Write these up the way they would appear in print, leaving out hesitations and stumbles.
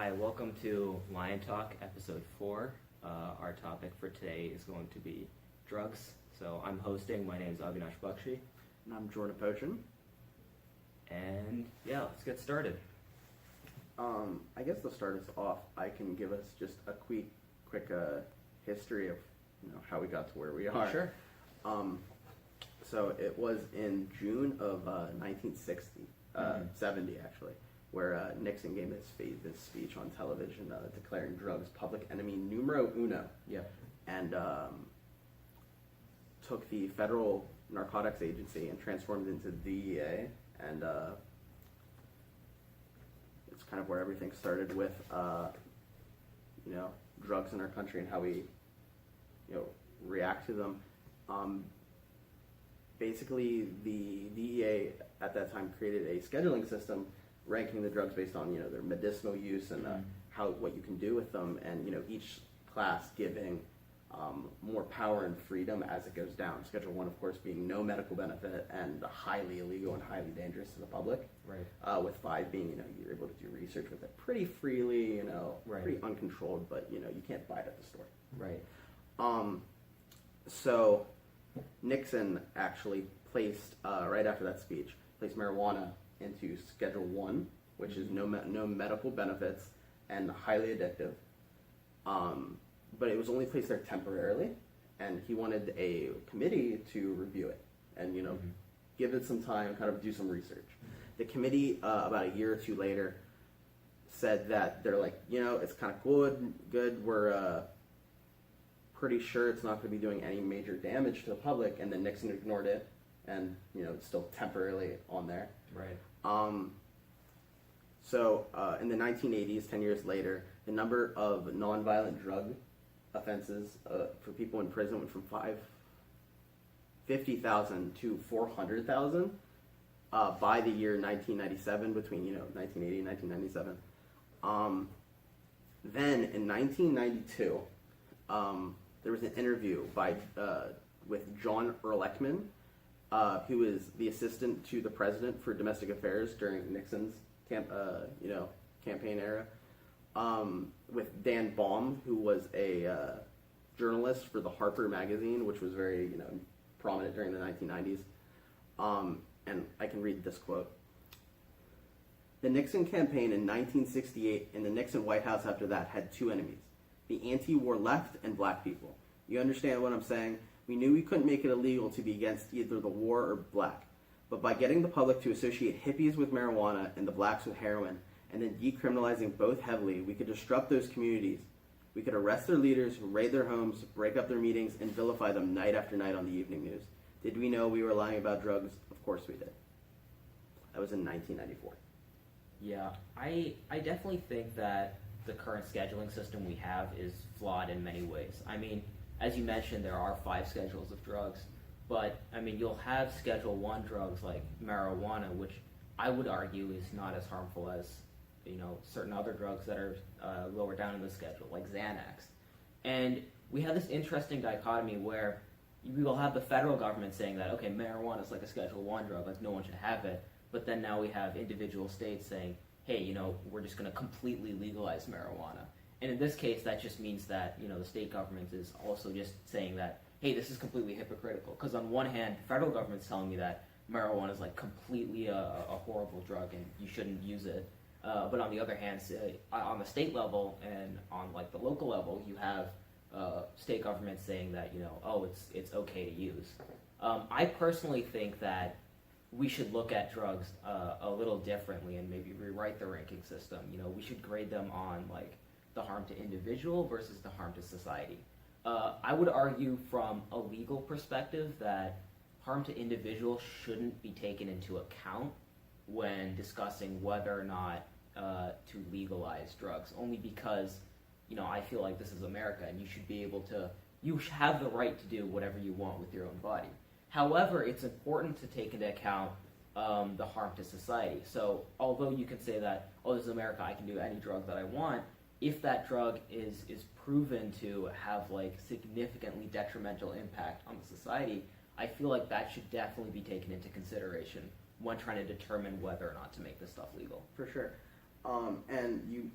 Hi, welcome to Liontalk, episode 4. Our topic for today is going to be drugs. So I'm hosting. My name is Avinash Bakshi. And I'm Jordan Aposhian. And yeah, let's get started. I guess to start us off, I can give us just a quick history of how we got to where we are. Sure. So it was in June of 1960, 70 actually, where Nixon gave this speech on television declaring drugs public enemy numero uno. Yeah. And took the Federal Narcotics Agency and transformed it into DEA, and it's kind of where everything started with drugs in our country and how we react to them. Basically, the DEA at that time created a scheduling system ranking the drugs based on their medicinal use and what you can do with them, and each class giving more power and freedom as it goes down. Schedule 1, of course, being no medical benefit and highly illegal and highly dangerous to the public. Right. With 5 being, you're able to do research with it pretty freely, Right. pretty uncontrolled, but you can't buy it at the store. Right. So Nixon actually placed right after that speech, placed marijuana into Schedule 1, which is no medical benefits and highly addictive. But it was only placed there temporarily, and he wanted a committee to review it and give it some time, kind of do some research. The committee about a year or two later said that they're like, it's kind of good. We're pretty sure it's not going to be doing any major damage to the public, and then Nixon ignored it, and it's still temporarily on there. Right. So in the 1980s, 10 years later, the number of nonviolent drug offenses for people in prison went from 50,000 to 400,000 by the year 1997, between 1980 and 1997. Then in 1992, there was an interview with John Ehrlichman, who is the assistant to the president for domestic affairs during Nixon's campaign era, with Dan Baum, who was a journalist for the Harper magazine, which was very prominent during the 1990s. And I can read this quote. The Nixon campaign in 1968 and the Nixon White House after that had 2 enemies, the anti-war left and black people. You understand what I'm saying? We knew we couldn't make it illegal to be against either the war or black. But by getting the public to associate hippies with marijuana and the blacks with heroin, and then decriminalizing both heavily, we could disrupt those communities. We could arrest their leaders, raid their homes, break up their meetings, and vilify them night after night on the evening news. Did we know we were lying about drugs? Of course we did. That was in 1994. Yeah, I definitely think that the current scheduling system we have is flawed in many ways. I mean, as you mentioned, there are 5 schedules of drugs, but I mean, you'll have Schedule 1 drugs like marijuana, which I would argue is not as harmful as certain other drugs that are lower down in the schedule, like Xanax. And we have this interesting dichotomy where we will have the federal government saying that, okay, marijuana is like a Schedule 1 drug, like no one should have it, but then now we have individual states saying, hey, we're just going to completely legalize marijuana. And in this case, that just means that, the state government is also just saying that, hey, this is completely hypocritical. Because on one hand, the federal government's telling me that marijuana is like completely a horrible drug and you shouldn't use it. But on the other hand, on the state level and on like the local level, you have state governments saying that, it's okay to use. I personally think that we should look at drugs a little differently and maybe rewrite the ranking system. We should grade them on like the harm to individual versus the harm to society. I would argue from a legal perspective that harm to individual shouldn't be taken into account when discussing whether or not to legalize drugs, only because I feel like this is America and you have the right to do whatever you want with your own body. However, it's important to take into account the harm to society. So although you can say that, oh, this is America, I can do any drug that I want, if that drug is proven to have like significantly detrimental impact on the society, I feel like that should definitely be taken into consideration when trying to determine whether or not to make this stuff legal. For sure. And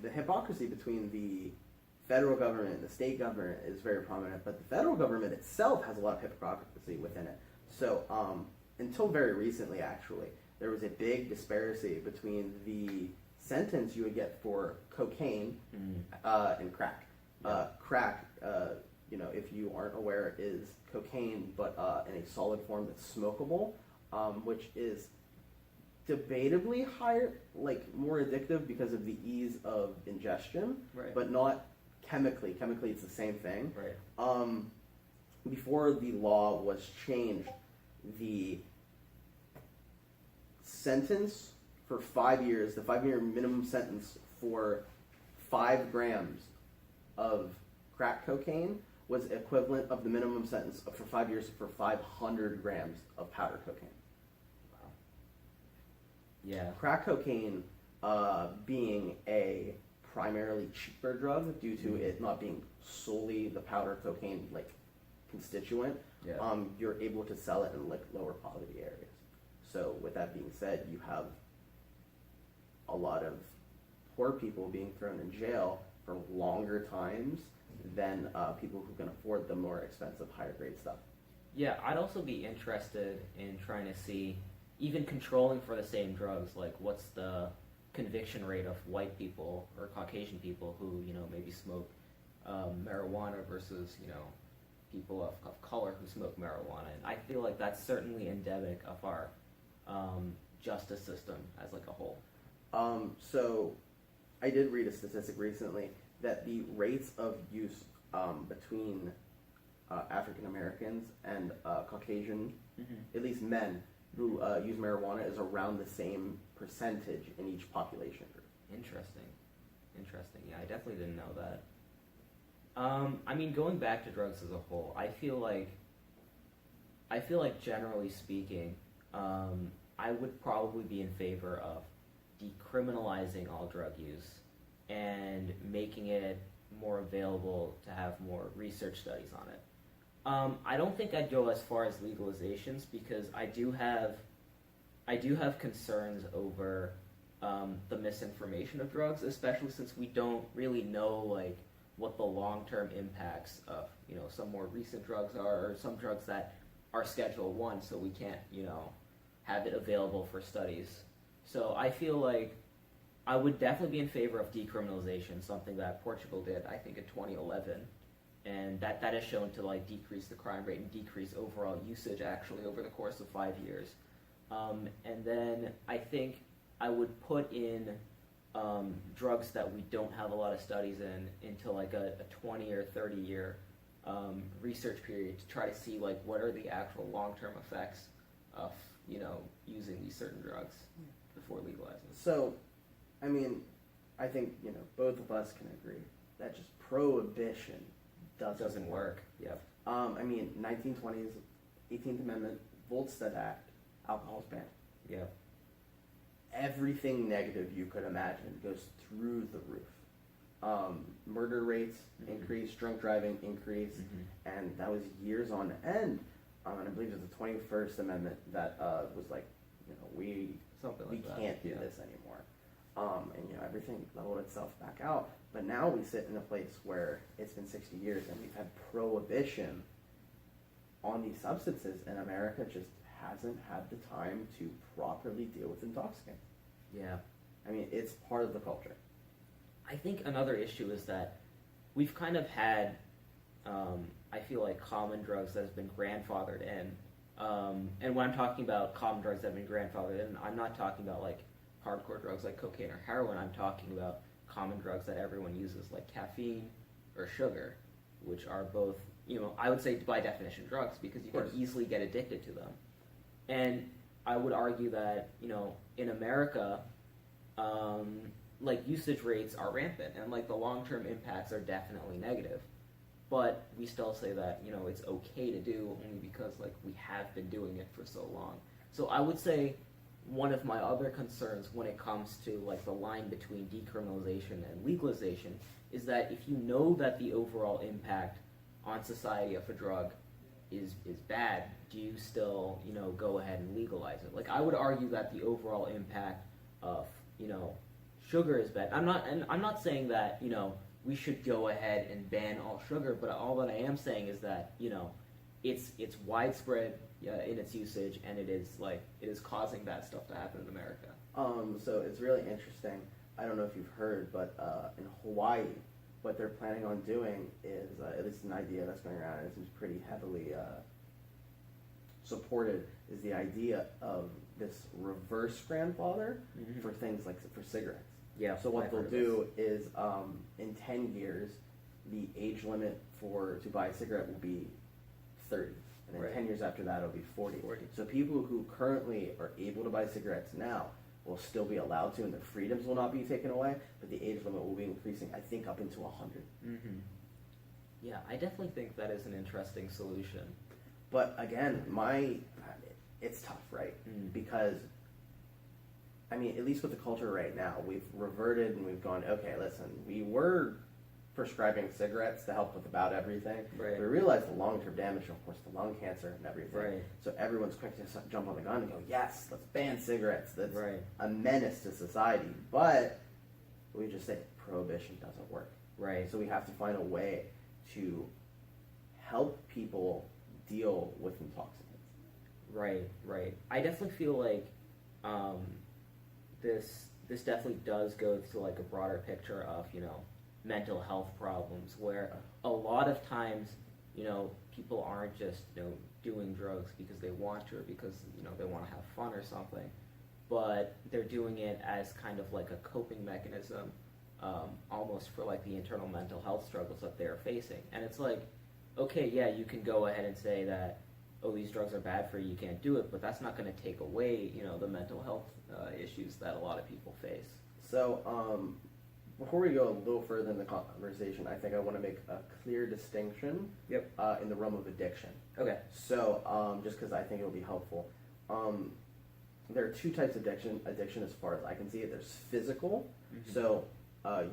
the hypocrisy between the federal government and the state government is very prominent, but the federal government itself has a lot of hypocrisy within it. So until very recently, actually, there was a big disparity between the sentence you would get for cocaine and crack. Crack, if you aren't aware, is cocaine, but in a solid form that's smokable, which is debatably higher, like more addictive because of the ease of ingestion, Right. but not chemically. Chemically, it's the same thing. Right. Before the law was changed, the sentence for 5 years, the 5-year minimum sentence for 5 grams of crack cocaine was equivalent of the minimum sentence for 5 years for 500 grams of powder cocaine. Wow. Yeah. Crack cocaine being a primarily cheaper drug due to it not being solely the powder cocaine like constituent, Yeah. you're able to sell it in like lower poverty areas. So with that being said, you have a lot of poor people being thrown in jail for longer times than people who can afford the more expensive, higher grade stuff. Yeah, I'd also be interested in trying to see, even controlling for the same drugs, like what's the conviction rate of white people or Caucasian people who, maybe smoke marijuana versus, people of color who smoke marijuana. And I feel like that's certainly endemic of our justice system as like a whole. So I did read a statistic recently that the rates of use between African Americans and Caucasian, at least men who use marijuana, is around the same percentage in each population group. Interesting. Yeah, I definitely didn't know that. Going back to drugs as a whole, I feel like generally speaking, I would probably be in favor of decriminalizing all drug use and making it more available to have more research studies on it. I don't think I'd go as far as legalizations because I do have concerns over the misinformation of drugs, especially since we don't really know like what the long-term impacts of some more recent drugs are, or some drugs that are Schedule 1, so we can't have it available for studies. So I feel like I would definitely be in favor of decriminalization, something that Portugal did, I think, in 2011, and that has shown to like decrease the crime rate and decrease overall usage actually over the course of 5 years. And then I think I would put in drugs that we don't have a lot of studies in into like a 20 or 30 year research period to try to see like what are the actual long-term effects of using these certain drugs before legalizing. So, I think both of us can agree that just prohibition doesn't work. Yep. 1920s, 18th Amendment, Volstead Act, alcohol's banned. Yep. Everything negative you could imagine goes through the roof. Murder rates increase, drunk driving increase, and that was years on end. And I believe it was the 21st Amendment that was like, we can't do this anymore. And everything leveled itself back out. But now we sit in a place where it's been 60 years and we've had prohibition on these substances, and America just hasn't had the time to properly deal with intoxicants. Yeah. It's part of the culture. I think another issue is that we've kind of had, I feel like, common drugs that have been grandfathered in. And when I'm talking about common drugs that have been grandfathered in, I'm not talking about like hardcore drugs like cocaine or heroin. I'm talking about common drugs that everyone uses like caffeine or sugar, which are both, I would say by definition drugs because you can easily get addicted to them. And I would argue that, in America, like usage rates are rampant and like the long-term impacts are definitely negative. But we still say that, it's okay to do only because like we have been doing it for so long. So I would say one of my other concerns when it comes to like the line between decriminalization and legalization is that if you know that the overall impact on society of a drug is bad, do you still, go ahead and legalize it? Like I would argue that the overall impact of, sugar is bad. I'm not saying that we should go ahead and ban all sugar, but all that I am saying is that it's widespread in its usage, and it is causing bad stuff to happen in America. So it's really interesting. I don't know if you've heard, but in Hawaii, what they're planning on doing is, at least an idea that's going around, and it seems pretty heavily supported, is the idea of this reverse grandfather for things like for cigarettes. Yeah. So what they'll do is, in 10 years, the age limit to buy a cigarette will be 30. And then 10 years after that, it'll be 40. So people who currently are able to buy cigarettes now will still be allowed to, and their freedoms will not be taken away, but the age limit will be increasing, I think, up into 100. Yeah, I definitely think that is an interesting solution. But again, it's tough, right? Because, I mean, at least with the culture right now, we've reverted and we've gone, okay, listen, we were prescribing cigarettes to help with about everything. Right. We realized the long-term damage, of course, the lung cancer and everything. Right. So everyone's quick to jump on the gun and go, yes, let's ban cigarettes. That's Right. a menace to society. But we just say prohibition doesn't work. Right. So we have to find a way to help people deal with intoxicants. Right. I definitely feel like this definitely does go to like a broader picture of mental health problems, where a lot of times people aren't just doing drugs because they want to, or because they want to have fun or something, but they're doing it as kind of like a coping mechanism, almost for like the internal mental health struggles that they're facing. And it's like, okay, yeah, you can go ahead and say that, oh, these drugs are bad for you, you can't do it, but that's not going to take away the mental health issues that a lot of people face. So before we go a little further in the conversation, I think I want to make a clear distinction in the realm of addiction. Okay. So just because I think it'll be helpful, there are two types of addiction as far as I can see it. There's physical. So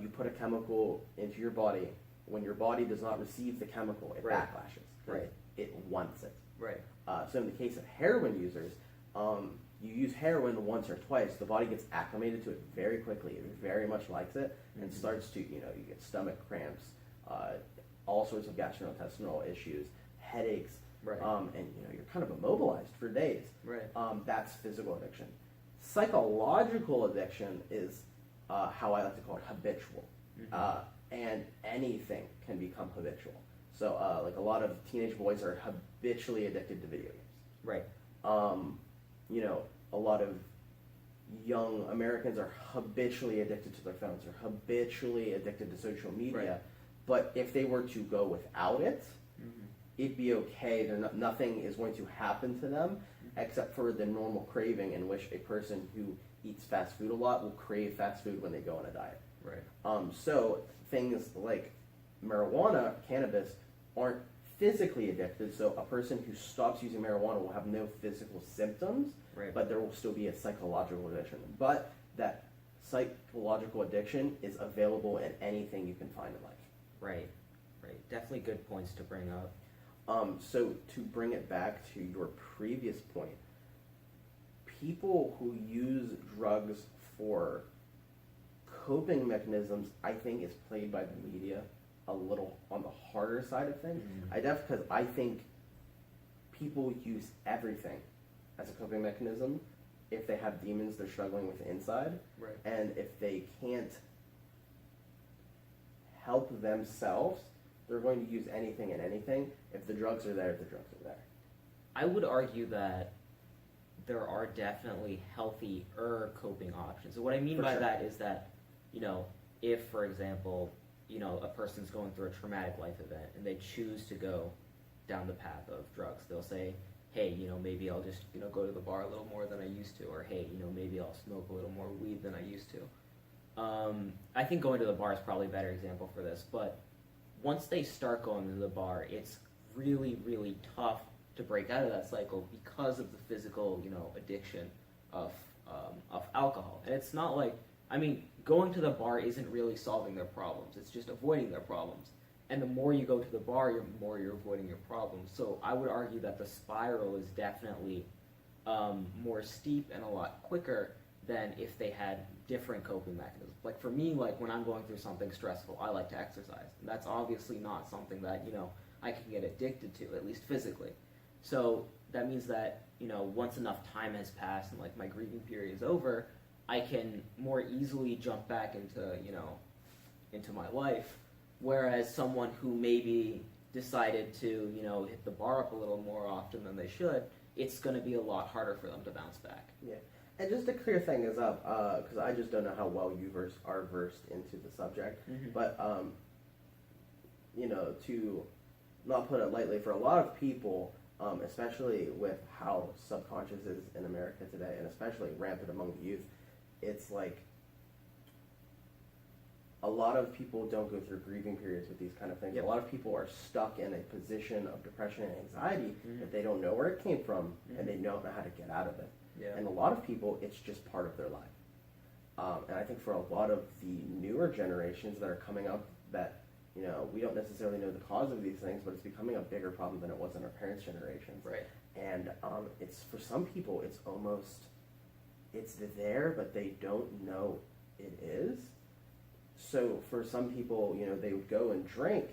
you put a chemical into your body. When your body does not receive the chemical, it backlashes. Right. It wants it. Right. So in the case of heroin users, you use heroin once or twice, the body gets acclimated to it very quickly. It very much likes it and starts to, you get stomach cramps, all sorts of gastrointestinal issues, headaches, and you're kind of immobilized for days. Right. That's physical addiction. Psychological addiction is how I like to call it habitual. And anything can become habitual. So like a lot of teenage boys are habitually addicted to video games. Right. A lot of young Americans are habitually addicted to their phones, or habitually addicted to social media. Right. But if they were to go without it, it'd be okay. Nothing is going to happen to them except for the normal craving in which a person who eats fast food a lot will crave fast food when they go on a diet. Right. So things like marijuana, cannabis, aren't physically addicted. So a person who stops using marijuana will have no physical symptoms, but there will still be a psychological addiction. But that psychological addiction is available in anything you can find in life. Right. Definitely good points to bring up. So to bring it back to your previous point, people who use drugs for coping mechanisms, I think, is played by the media a little on the harder side of things. Because I think people use everything as a coping mechanism. If they have demons they're struggling with inside, and if they can't help themselves, they're going to use anything and anything. If the drugs are there, the drugs are there. I would argue that there are definitely healthier coping options. So what I mean by that is that, if, for example, a person's going through a traumatic life event and they choose to go down the path of drugs, they'll say, hey, maybe I'll just, go to the bar a little more than I used to, or hey, maybe I'll smoke a little more weed than I used to. I think going to the bar is probably a better example for this, but once they start going to the bar, it's really, really tough to break out of that cycle because of the physical, addiction of alcohol. And it's not like, going to the bar isn't really solving their problems. It's just avoiding their problems. And the more you go to the bar, the more you're avoiding your problems. So I would argue that the spiral is definitely more steep and a lot quicker than if they had different coping mechanisms. Like for me, like when I'm going through something stressful, I like to exercise. And that's obviously not something that, I can get addicted to, at least physically. So that means that, once enough time has passed and like my grieving period is over, I can more easily jump back into my life. Whereas someone who maybe decided to, hit the bar up a little more often than they should, it's going to be a lot harder for them to bounce back. Yeah. And just to clear things up, because I just don't know how well you are versed into the subject, but, to not put it lightly, for a lot of people, especially with how subconscious is in America today, and especially rampant among the youth, it's like a lot of people don't go through grieving periods with these kind of things. Yep. A lot of people are stuck in a position of depression and anxiety that they don't know where it came from, and they don't know how to get out of it. Yeah. And a lot of people, it's just part of their life. And I think for a lot of the newer generations that are coming up that, we don't necessarily know the cause of these things, but it's becoming a bigger problem than it was in our parents' generations. Right. And it's, for some people, it's there, but they don't know it is. So for some people, they would go and drink,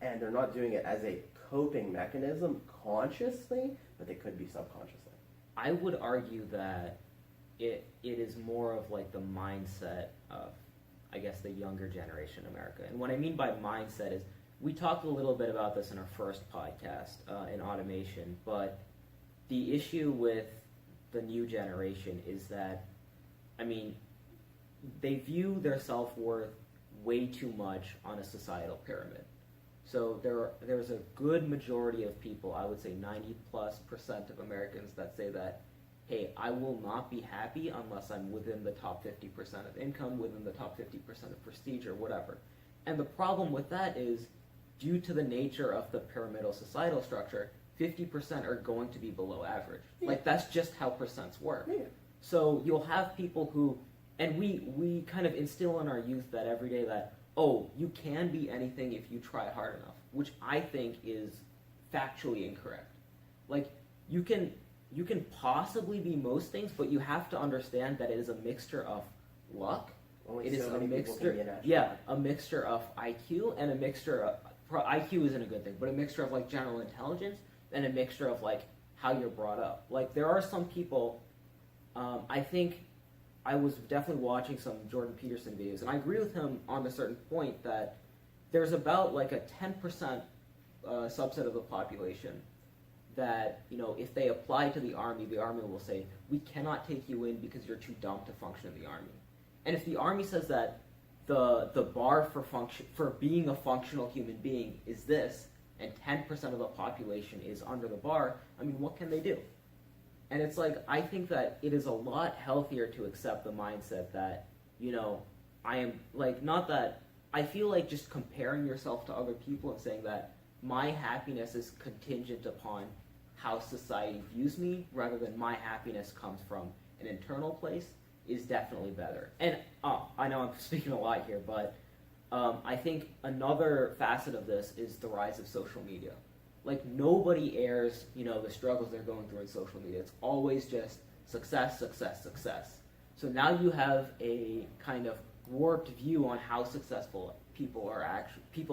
and they're not doing it as a coping mechanism consciously, but they could be subconsciously. I would argue that it is more of like the mindset of, I guess, the younger generation in America. And what I mean by mindset is, we talked a little bit about this in our first podcast in automation, but the issue with the new generation is that, they view their self-worth way too much on a societal pyramid. So there's a good majority of people, I would say 90+% of Americans, that say that, hey, I will not be happy unless I'm within the top 50% of income, within the top 50% of prestige, or whatever. And the problem with that is, due to the nature of the pyramidal societal structure, 50% are going to be below average. Yeah. Like, that's just how percents work. Yeah. So you'll have people who, and we kind of instill in our youth that every day that, oh, you can be anything if you try hard enough, which I think is factually incorrect. Like, you can possibly be most things, but you have to understand that it is a mixture of luck. Only it is so a many mixture, people can be a mixture of IQ and a mixture of IQ isn't a good thing, but a mixture of like general intelligence and a mixture of like how you're brought up. Like, there are some people, I think. I was definitely watching some Jordan Peterson videos, and I agree with him on a certain point that there's about like a 10% subset of the population that, if they apply to the Army will say, we cannot take you in because you're too dumb to function in the Army. And if the Army says that the bar for being a functional human being is this, and 10% of the population is under the bar, what can they do? And it's like, I think that it is a lot healthier to accept the mindset that, I am, like, not that, I feel like just comparing yourself to other people and saying that my happiness is contingent upon how society views me, rather than my happiness comes from an internal place, is definitely better. And, I know I'm speaking a lot here, but I think another facet of this is the rise of social media. Like, nobody airs, the struggles they're going through in social media. It's always just success, success, success. So now you have a kind of warped view on how successful people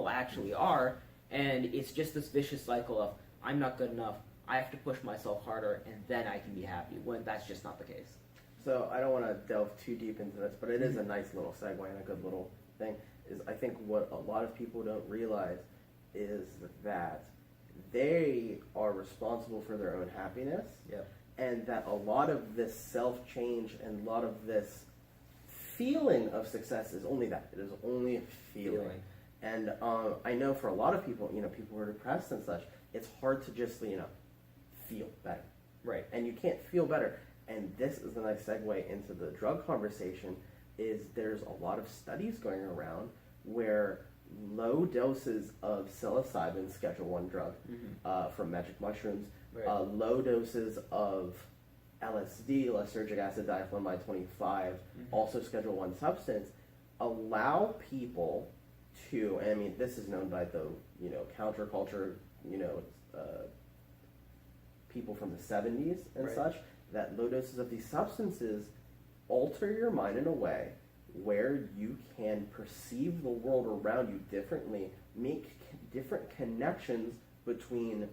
actually are, and it's just this vicious cycle of, I'm not good enough, I have to push myself harder, and then I can be happy, when that's just not the case. So I don't want to delve too deep into this, but it is a nice little segue and a good little thing, is I think what a lot of people don't realize is that they are responsible for their own happiness, and that a lot of this self-change and a lot of this feeling of success is only that. It is only a feeling. And I know for a lot of people, people who are depressed and such, it's hard to just, feel better. Right. And you can't feel better. And this is a nice segue into the drug conversation, is there's a lot of studies going around where low doses of psilocybin, Schedule 1 drug, from magic mushrooms, low doses of LSD, lysergic acid diethylamide 25, also Schedule 1 substance, allow people to, this is known by the, counterculture, people from the 70s and such, that low doses of these substances alter your mind in a way where you can perceive the world around you differently, make different connections between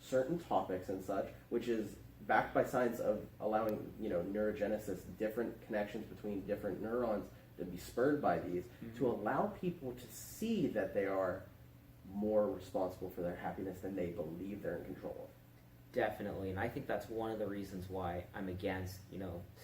certain topics and such, which is backed by science of allowing, neurogenesis, different connections between different neurons to be spurred by these, to allow people to see that they are more responsible for their happiness than they believe they're in control of. Definitely, and I think that's one of the reasons why I'm against,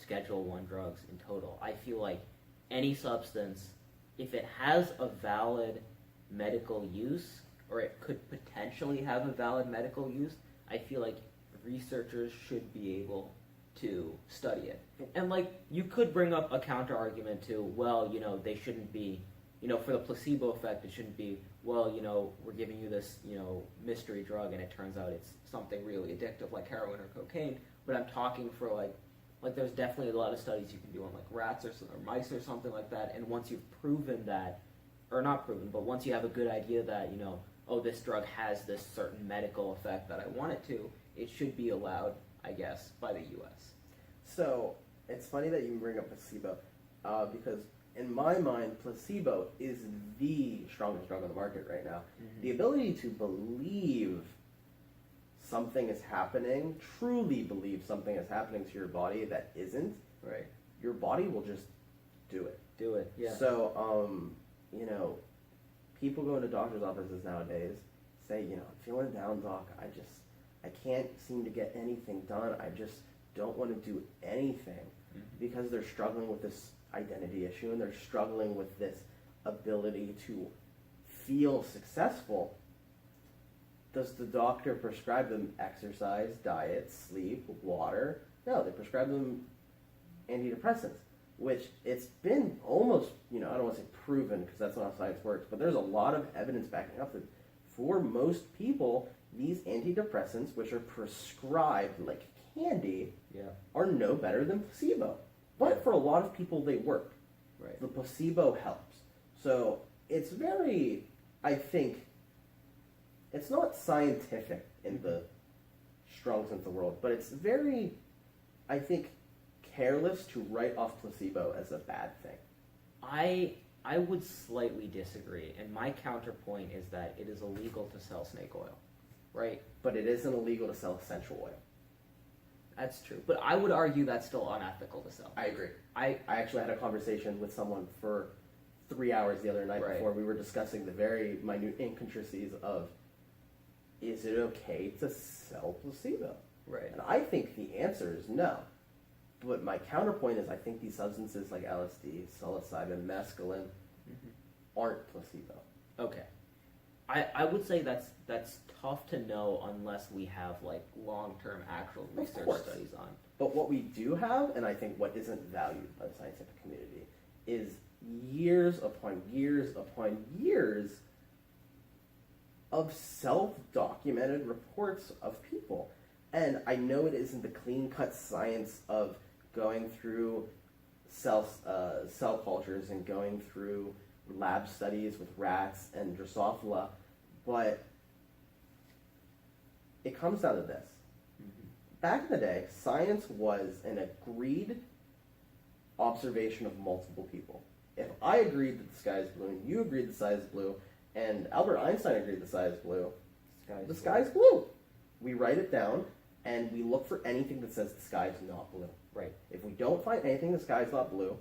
Schedule 1 drugs in total. I feel like any substance, if it has a valid medical use, or it could potentially have a valid medical use, I feel like researchers should be able to study it. And you could bring up a counter argument to, well, they shouldn't be, for the placebo effect, it shouldn't be, well, we're giving you this, mystery drug and it turns out it's something really addictive like heroin or cocaine. But I'm talking for like there's definitely a lot of studies you can do on rats or mice or something like that. And once you've proven that, or not proven, but once you have a good idea that, oh, this drug has this certain medical effect that I want it to, it should be allowed, I guess, by the U.S. So it's funny that you bring up placebo, because in my mind, placebo is the strongest drug on the market right now. Mm-hmm. The ability to believe something is happening, truly believe something is happening to your body that isn't, right? Your body will just do it. Do it, yeah. So, people go into doctor's offices nowadays, say, I'm feeling down, doc. I can't seem to get anything done. I just don't want to do anything, because they're struggling with this identity issue and they're struggling with this ability to feel successful. Does the doctor prescribe them exercise, diet, sleep, water? No, they prescribe them antidepressants, which it's been almost, I don't want to say proven because that's not how science works, but there's a lot of evidence backing up that for most people, these antidepressants, which are prescribed like candy, are no better than placebo. But for a lot of people, they work. Right. The placebo helps. So it's very, I think, it's not scientific in the strong sense of the world, but it's very, I think, careless to write off placebo as a bad thing. I would slightly disagree, and my counterpoint is that it is illegal to sell snake oil, right? But it isn't illegal to sell essential oil. That's true, but I would argue that's still unethical to sell. I agree. I actually had a conversation with someone for 3 hours the other night before we were discussing the very minute intricacies of, is it okay to sell placebo? Right. And I think the answer is no. But my counterpoint is I think these substances like LSD, psilocybin, mescaline aren't placebo. Okay. I would say that's tough to know unless we have long-term actual research studies on. But what we do have, and I think what isn't valued by the scientific community, is years upon years upon years of self-documented reports of people. And I know it isn't the clean-cut science of going through cell cultures and going through lab studies with rats and Drosophila, but it comes down to this. Back in the day, science was an agreed observation of multiple people. If I agreed that the sky is blue, and you agreed the sky is blue, and Albert Einstein agreed the sky is blue, the sky is blue. We write it down, and we look for anything that says the sky is not blue. Right. If we don't find anything the sky is not blue,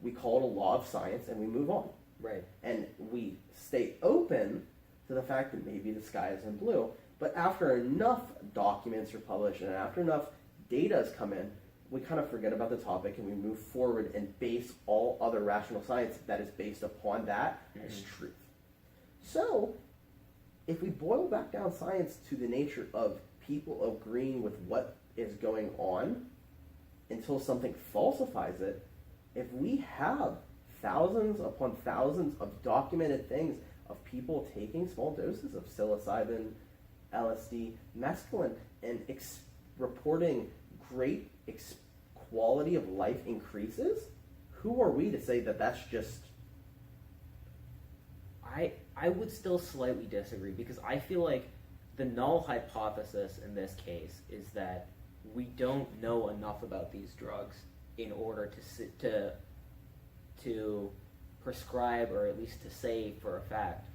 we call it a law of science, and we move on. Right. And we stay open to the fact that maybe the sky isn't blue. But after enough documents are published and after enough data has come in, we kind of forget about the topic and we move forward and base all other rational science that is based upon that as truth. So, if we boil back down science to the nature of people agreeing with what is going on until something falsifies it, if we have thousands upon thousands of documented things of people taking small doses of psilocybin, LSD, mescaline, and reporting great quality of life increases, who are we to say that that's just... I would still slightly disagree because I feel like the null hypothesis in this case is that we don't know enough about these drugs in order to prescribe, or at least to say for a fact,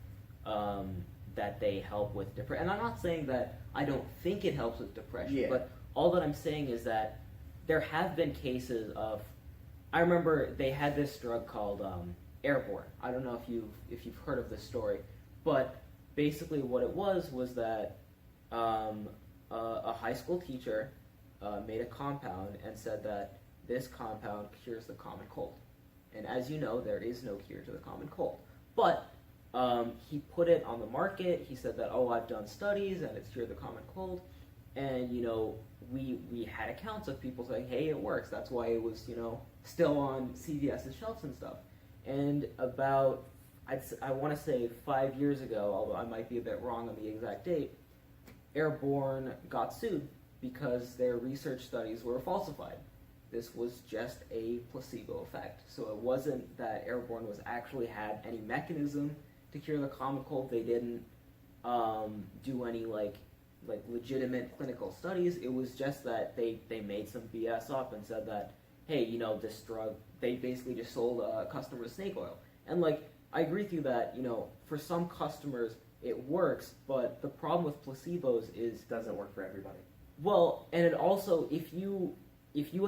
that they help with depression. And I'm not saying that I don't think it helps with depression, Yeah. but all that I'm saying is that there have been cases of. I remember they had this drug called Airborne. I don't know if you've heard of this story, but basically what it was that a high school teacher made a compound and said that this compound cures the common cold. And as you know, there is no cure to the common cold. But he put it on the market. He said that, I've done studies and it's cured the common cold. And, we had accounts of people saying, hey, it works. That's why it was, still on CVS's shelves and stuff. And about, I want to say 5 years ago, although I might be a bit wrong on the exact date, Airborne got sued because their research studies were falsified. This was just a placebo effect. So it wasn't that Airborne was actually had any mechanism to cure the common cold. They didn't do any like legitimate clinical studies. It was just that they made some BS up and said that, hey, this drug, they basically just sold customers snake oil. And I agree with you that, for some customers it works, but the problem with placebos is It doesn't work for everybody. well, and it also, if you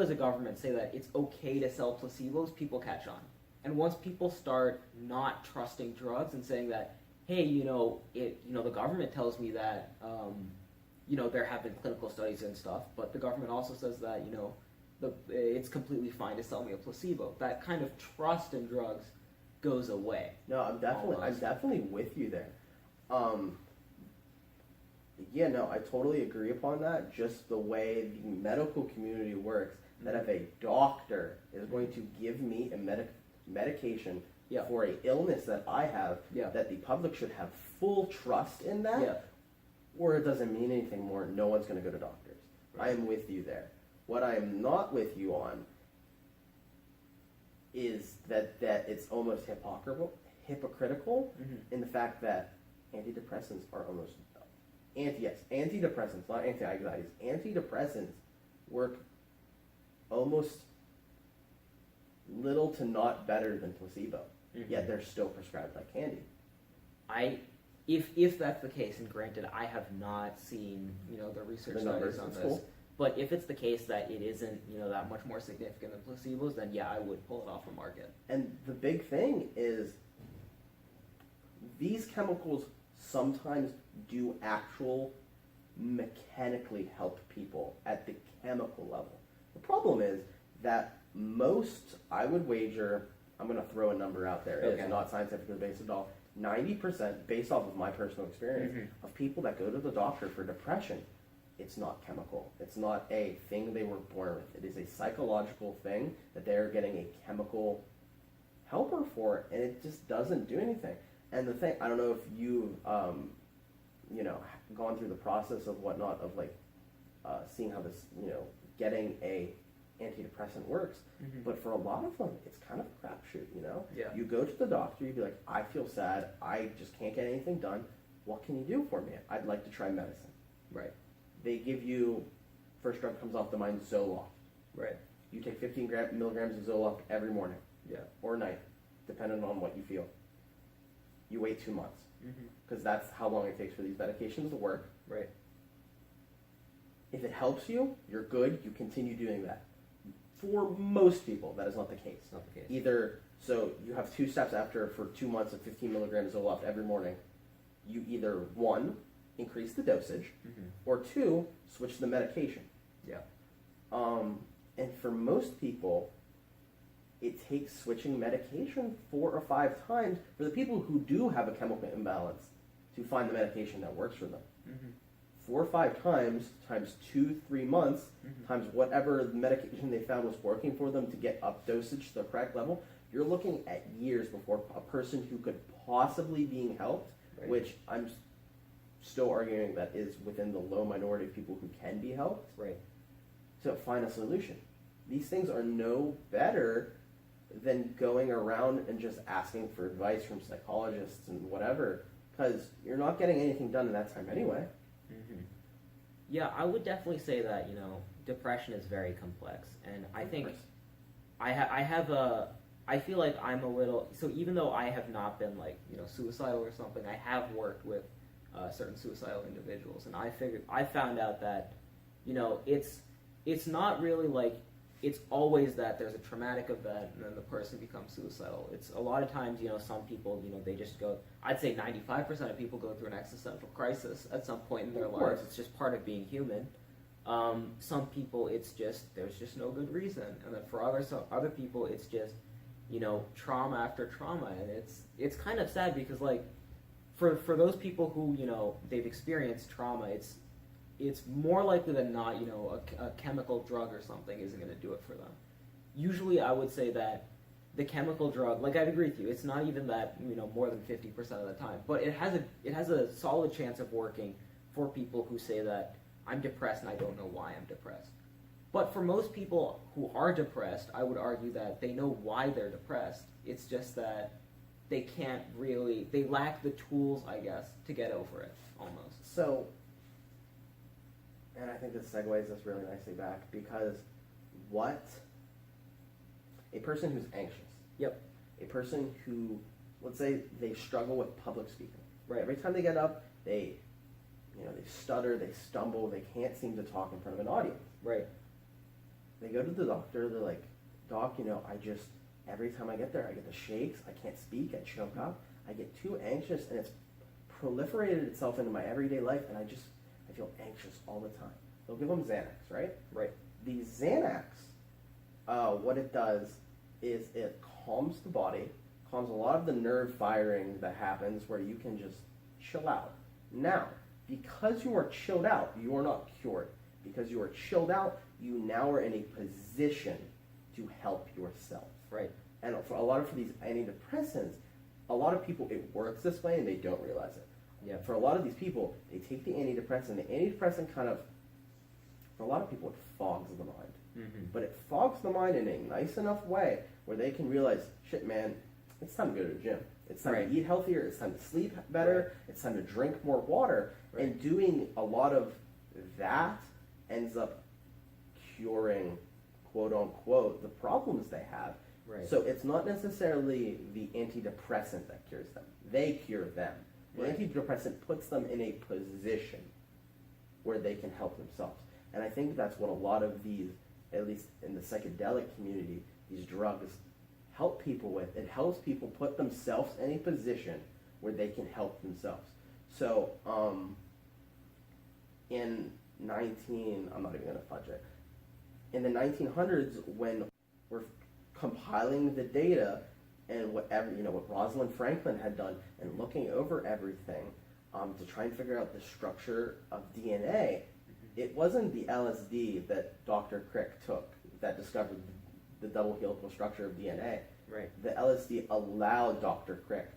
as a government say that it's okay to sell placebos, people catch on. And once people start not trusting drugs and saying that, hey, the government tells me that, there have been clinical studies and stuff, but the government also says that, it's completely fine to sell me a placebo. That kind of trust in drugs goes away. No, I'm definitely with you there. Yeah, no, I totally agree upon that. Just the way the medical community works, that if a doctor is going to give me a medication Yeah. for a illness that I have, Yeah. that the public should have full trust in that, Yeah. or it doesn't mean anything more, no one's going to go to doctors. Right. I am with you there. What I am not with you on is that it's almost hypocritical Mhm. in the fact that antidepressants are almost antidepressants, not anti-anxieties. Antidepressants work almost little to not better than placebo, Mhm. yet they're still prescribed like candy. If that's the case, and granted, I have not seen the research The numbers studies on in this, school. but if it's the case that it isn't that much more significant than placebos, then yeah, I would pull it off the market. And the big thing is these chemicals sometimes do actual mechanically help people at the chemical level. The problem is that most, I would wager, I'm going to throw a number out there, Okay. it's not scientifically based at all, 90%, based off of my personal experience, Mhm. of people that go to the doctor for depression, it's not chemical. It's not a thing they were born with. It is a psychological thing that they're getting a chemical helper for, and it just doesn't do anything. And the thing, I don't know if you've, gone through the process of whatnot, of seeing how this, getting a antidepressant works. Mhm. But for a lot of them, it's kind of a crapshoot, Yeah. You go to the doctor, you'd be like, I feel sad, I just can't get anything done. What can you do for me? I'd like to try medicine. Right. They give you, first drug comes off the mind, Zoloft. Right. You take 15 milligrams of Zoloft every morning Yeah. or night, depending on what you feel. You wait 2 months, Mhm. because that's how long it takes for these medications to work. Right. If it helps you, you're good, you continue doing that. For most people, that is not the case. It's not the case. Either, so you have 2 steps after, for 2 months of 15 milligrams Zoloft every morning. You either, 1, increase the dosage, Mhm. or 2, switch the medication. Yeah. And for most people, it takes switching medication 4 or 5 times for the people who do have a chemical imbalance to find the medication that works for them. Mhm. 4 or 5 times 2-3 months, Mhm. times whatever medication they found was working for them to get up dosage to the correct level, you're looking at years before a person who could possibly being helped, Right. which I'm still arguing that is within the low minority of people who can be helped, Right. to find a solution. These things are no better than going around and just asking for advice from psychologists and whatever, because you're not getting anything done in that time anyway. Mhm. Yeah, I would definitely say that depression is very complex, and I Of think course. I feel like I'm a little, so even though I have not been like, suicidal or something, I have worked with certain suicidal individuals, and I found out that, it's not really like, it's always that there's a traumatic event and then the person becomes suicidal. It's a lot of times, some people, they just go, I'd say 95% of people go through an existential crisis at some point in their lives. It's just part of being human. Some people, there's just no good reason. And then for other people, it's just, trauma after trauma. And it's kind of sad because, like, for those people who, they've experienced trauma, it's more likely than not, a chemical drug or something isn't going to do it for them. Usually I would say that the chemical drug, like I'd agree with you, it's not even that, more than 50% of the time, but it has a solid chance of working for people who say that I'm depressed and I don't know why I'm depressed. But for most people who are depressed, I would argue that they know why they're depressed. It's just that they lack the tools, I guess, to get over it, almost. So, and I think this segues us really nicely back, because a person who's anxious, yep, a person who, let's say they struggle with public speaking, right? Every time they get up, they stutter, they stumble, they can't seem to talk in front of an audience, right? They go to the doctor, they're like, Doc, every time I get there, I get the shakes, I can't speak, I choke up, I get too anxious, and it's proliferated itself into my everyday life, and I feel anxious all the time. They'll give them Xanax, right? Right. The Xanax, what it does is it calms the body, calms a lot of the nerve firing that happens where you can just chill out. Now, because you are chilled out, you are not cured. Because you are chilled out, you now are in a position to help yourself. Right. And for these antidepressants, a lot of people, it works this way and they don't realize it. Yeah. For a lot of these people, they take the antidepressant. The antidepressant kind of, for a lot of people, it fogs the mind. Mm-hmm. But it fogs the mind in a nice enough way where they can realize, shit, man, it's time to go to the gym. It's time to eat healthier. It's time to sleep better. It's time to drink more water. Right. And doing a lot of that ends up curing, quote unquote, the problems they have. Right. So it's not necessarily the antidepressant that cures them. They cure them. The antidepressant puts them in a position where they can help themselves. And I think that's what a lot of these, at least in the psychedelic community, these drugs help people with. It helps people put themselves in a position where they can help themselves. So, I'm not even going to fudge it. In the 1900s, when we're compiling the data and what Rosalind Franklin had done and looking over everything to try and figure out the structure of DNA, it wasn't the LSD that Dr. Crick took that discovered the double helical structure of DNA. Right. The LSD allowed Dr. Crick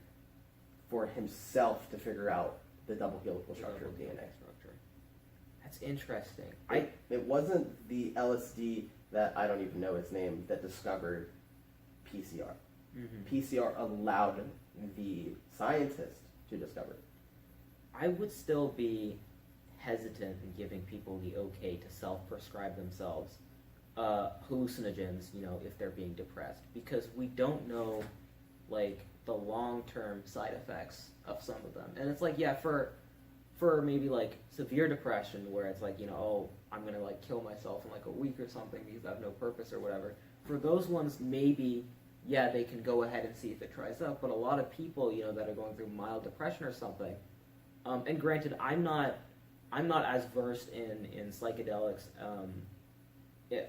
for himself to figure out the double helical structure of DNA. That's interesting. It wasn't the LSD that, I don't even know its name, that discovered PCR. Mm-hmm. PCR allowed the scientist to discover it. I would still be hesitant in giving people the okay to self-prescribe themselves hallucinogens, if they're being depressed, because we don't know, like, the long-term side effects of some of them. And it's like, yeah, for maybe, like, severe depression, where it's like, I'm going to, like, kill myself in, like, a week or something because I have no purpose or whatever. For those ones, maybe, yeah, they can go ahead and see if it tries out. But a lot of people, that are going through mild depression or something, and granted, I'm not as versed in psychedelics.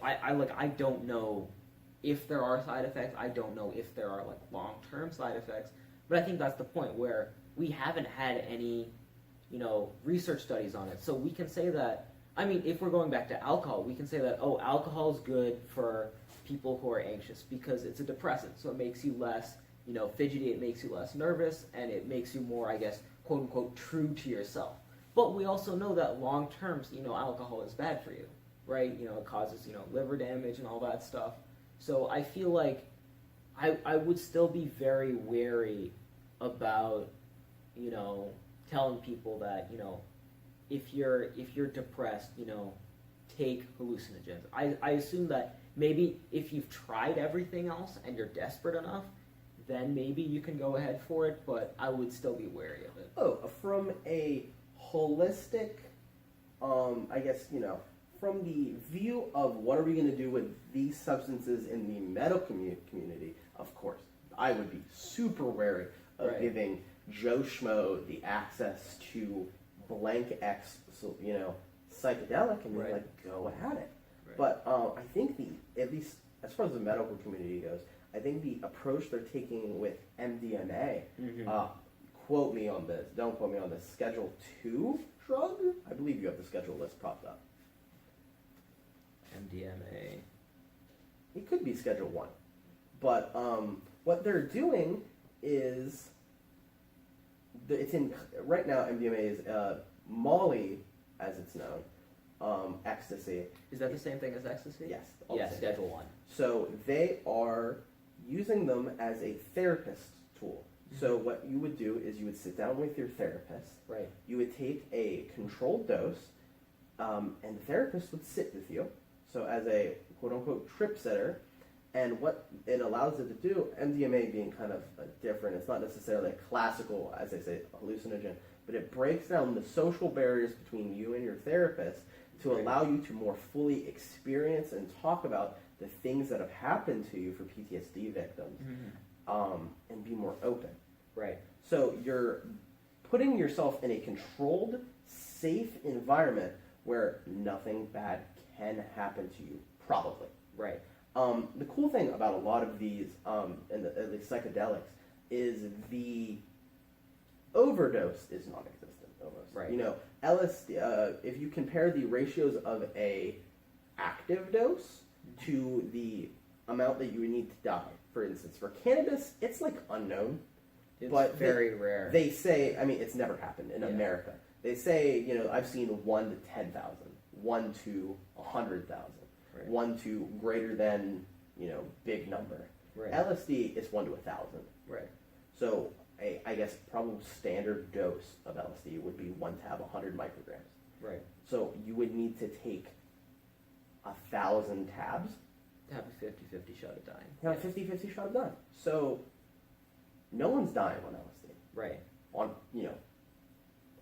I don't know if there are side effects. I don't know if there are, like, long-term side effects. But I think that's the point where we haven't had any, research studies on it. So we can say that, if we're going back to alcohol, we can say that, alcohol is good for people who are anxious because it's a depressant. So it makes you less, fidgety, it makes you less nervous, and it makes you more, I guess, quote unquote, true to yourself. But we also know that long term, alcohol is bad for you, right? It causes, liver damage and all that stuff. So I feel like I would still be very wary about, telling people that, if you're depressed, take hallucinogens. I assume that maybe if you've tried everything else and you're desperate enough, then maybe you can go ahead for it, but I would still be wary of it. Oh, from a holistic, I guess, from the view of what are we going to do with these substances in the medical community, of course, I would be super wary of Right. giving Joe Schmo the access to blank X, psychedelic and be Right. like, go at it. Right. But I think at least as far as the medical community goes, I think the approach they're taking with MDMA, Mhm. quote me on this, don't quote me on this, Schedule 2 drug? I believe you have the schedule list propped up. MDMA. It could be Schedule 1. But what they're doing is, it's in, right now MDMA is Molly, as it's known, ecstasy. Is that the same thing as ecstasy? Yes. all the Yeah, same. Schedule 1. So they are using them as a therapist tool. So what you would do is you would sit down with your therapist. Right. You would take a controlled dose, and the therapist would sit with you. So as a quote-unquote trip sitter, and what it allows it to do, MDMA being kind of different, it's not necessarily a classical, as they say, hallucinogen, but it breaks down the social barriers between you and your therapist to Right. allow you to more fully experience and talk about the things that have happened to you for PTSD victims, and be more open. Right. So you're putting yourself in a controlled, safe environment where nothing bad can happen to you, probably. Right. The cool thing about a lot of these, at least psychedelics, is the overdose is non-existent almost. Right. LSD. If you compare the ratios of a active dose to the amount that you would need to die, for instance, for cannabis, it's like unknown. It's But very rare. They say, I mean, it's never happened in Yeah. America. They say, I've seen 1 to 10,000, 1 to 100,000, Right. 1 to greater than, big number. Right. LSD is 1 to 1,000. Right. So I guess probably standard dose of LSD would be 1 tab, 100 micrograms. Right. So you would need to take 1,000 tabs To have a 50-50 shot of dying. to have a 50-50 shot of done. So no one's dying on LSD. Right.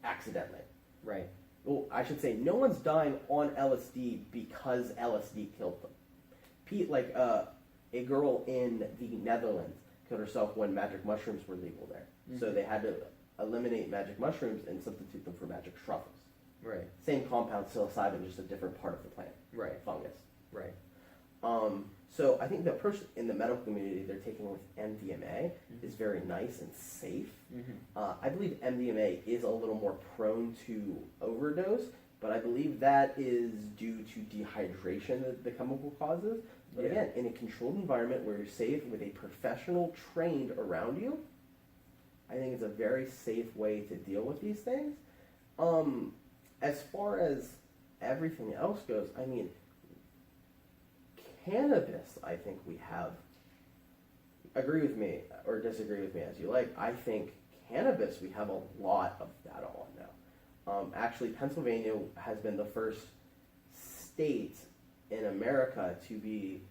Accidentally. Right. Well, I should say no one's dying on LSD because LSD killed them. A girl in the Netherlands killed herself when magic mushrooms were legal there. So they had to eliminate magic mushrooms and substitute them for magic truffles. Right. Same compound, psilocybin, just a different part of the plant. Right. Fungus. Right. So I think the approach in the medical community they're taking with MDMA is very nice and safe. I believe MDMA is a little more prone to overdose, but I believe that is due to dehydration that the chemical causes. But Yeah. again, in a controlled environment where you're safe with a professional trained around you, I think it's a very safe way to deal with these things. As far as everything else goes, I mean, cannabis, I think we have, agree with me or disagree with me as you like, I think cannabis we have a lot of data on now. Actually, Pennsylvania has been the first state in America to be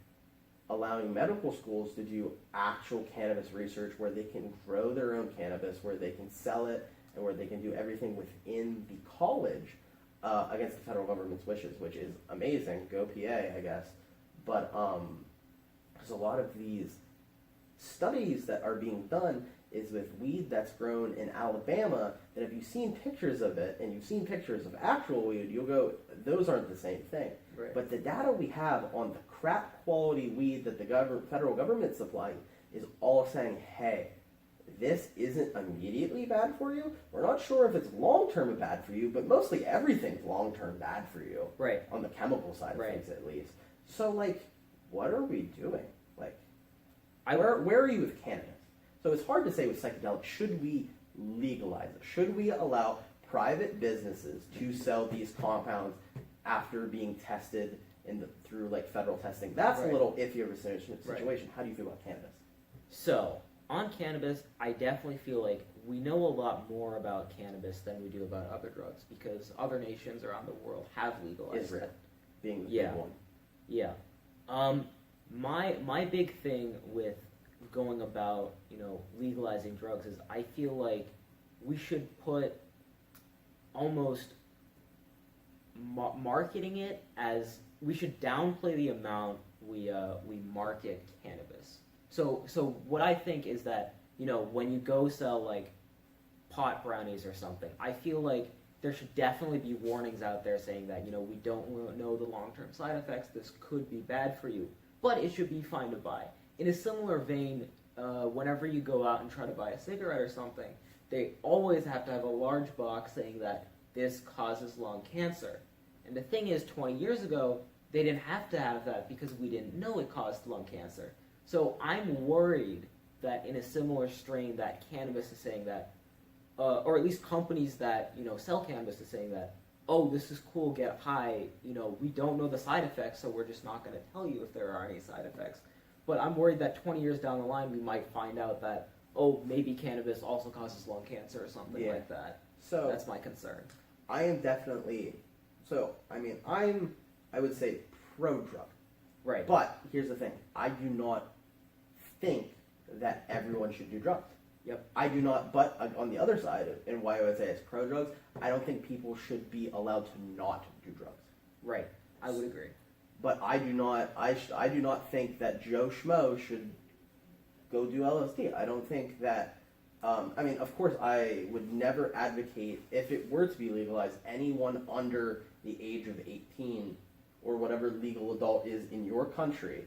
allowing medical schools to do actual cannabis research where they can grow their own cannabis, where they can sell it, and where they can do everything within the college against the federal government's wishes, which is amazing. Go PA, I guess. But there's a lot of these studies that are being done is with weed that's grown in Alabama, that if you've seen pictures of it and you've seen pictures of actual weed, you'll go, those aren't the same thing. Right. But the data we have on the crap quality weed that the federal government's supplying is all saying, hey, this isn't immediately bad for you. We're not sure if it's long-term bad for you, but mostly everything's long-term bad for you. Right. On the chemical side of Right. things, at least. So, what are we doing? I- Where are you with cannabis? So it's hard to say with psychedelics, should we legalize it? Should we allow private businesses to sell these compounds after being tested through federal testing? That's Right. a little iffy of a situation. Right. How do you feel about cannabis? So, on cannabis, I definitely feel like we know a lot more about cannabis than we do about other drugs because other nations around the world have legalized Israel it. being the Yeah. big one. Yeah. My big thing with going about, legalizing drugs is I feel like we should put almost marketing it as we should downplay the amount we market cannabis. So what I think is that when you go sell like pot brownies or something, I feel like there should definitely be warnings out there saying that we don't know the long-term side effects. This could be bad for you, but it should be fine to buy. In a similar vein, whenever you go out and try to buy a cigarette or something, they always have to have a large box saying that this causes lung cancer. And the thing is, 20 years ago, they didn't have to have that because we didn't know it caused lung cancer. So I'm worried that in a similar strain that cannabis is saying that, or at least companies that sell cannabis is saying that, oh, this is cool, get high, we don't know the side effects, so we're just not going to tell you if there are any side effects. But I'm worried that 20 years down the line, we might find out that, oh, maybe cannabis also causes lung cancer or something like that. So that's my concern. I am definitely, I would say pro-drug. Right. But here's the thing. I do not think that everyone should do drugs. Yep. I do not, but on the other side, and why I would say it's pro-drugs, I don't think people should be allowed to not do drugs. Right. I would agree. But I do not think that Joe Schmo should go do LSD. I don't think that, of course, I would never advocate, if it were to be legalized, anyone under the age of 18 or whatever legal adult is in your country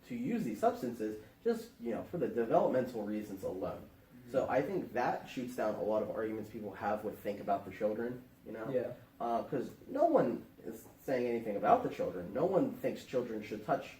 to use these substances, just, for the developmental reasons alone. Mm-hmm. So I think that shoots down a lot of arguments people have with think about the children, Yeah. Because no one is saying anything about the children. No one thinks children should touch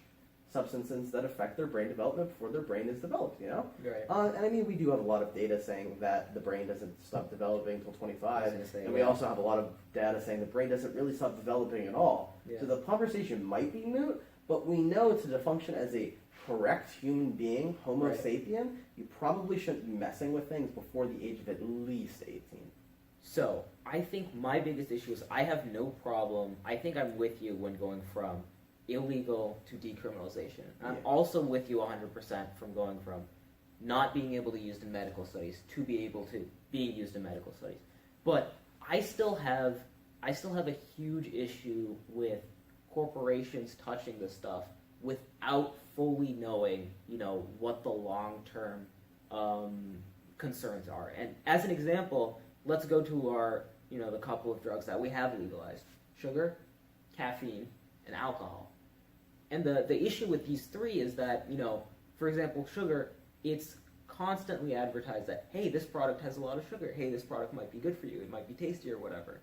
substances that affect their brain development before their brain is developed, Right. And we do have a lot of data saying that the brain doesn't stop developing until 25, and we yeah. also have a lot of data saying the brain doesn't really stop developing at all. Yeah. So the conversation might be moot, but we know to function as a correct human being, Homo Right. sapien, you probably shouldn't be messing with things before the age of at least 18. So, I think my biggest issue is I have no problem. I think I'm with you when going from illegal to decriminalization. I'm also with you 100% from going from not being able to be used in medical studies to be able to being used in medical studies. But I still have a huge issue with corporations touching this stuff without fully knowing, what the long-term concerns are. And as an example, let's go to our, the couple of drugs that we have legalized: sugar, caffeine, and alcohol. And the issue with these three is that, for example, sugar, it's constantly advertised that, hey, this product has a lot of sugar. Hey, this product might be good for you. It might be tasty or whatever.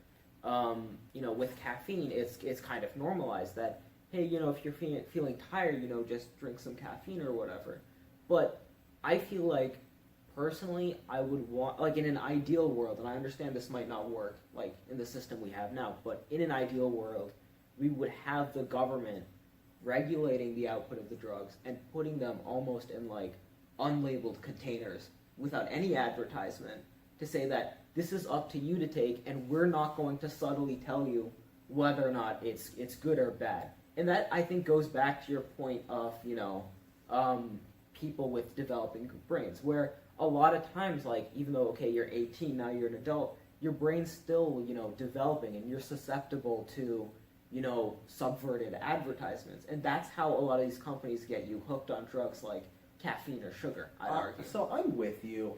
With caffeine, it's kind of normalized that, hey, if you're feeling tired, just drink some caffeine or whatever. But I feel like, personally, I would want, like in an ideal world, and I understand this might not work, like in the system we have now, but in an ideal world, we would have the government regulating the output of the drugs and putting them almost in like unlabeled containers without any advertisement to say that this is up to you to take, and we're not going to subtly tell you whether or not it's good or bad. And that, I think, goes back to your point of, people with developing brains, where a lot of times, like, even though, okay, you're 18, now you're an adult, your brain's still, developing, and you're susceptible to, subverted advertisements. And that's how a lot of these companies get you hooked on drugs like caffeine or sugar, I'd argue. So I'm with you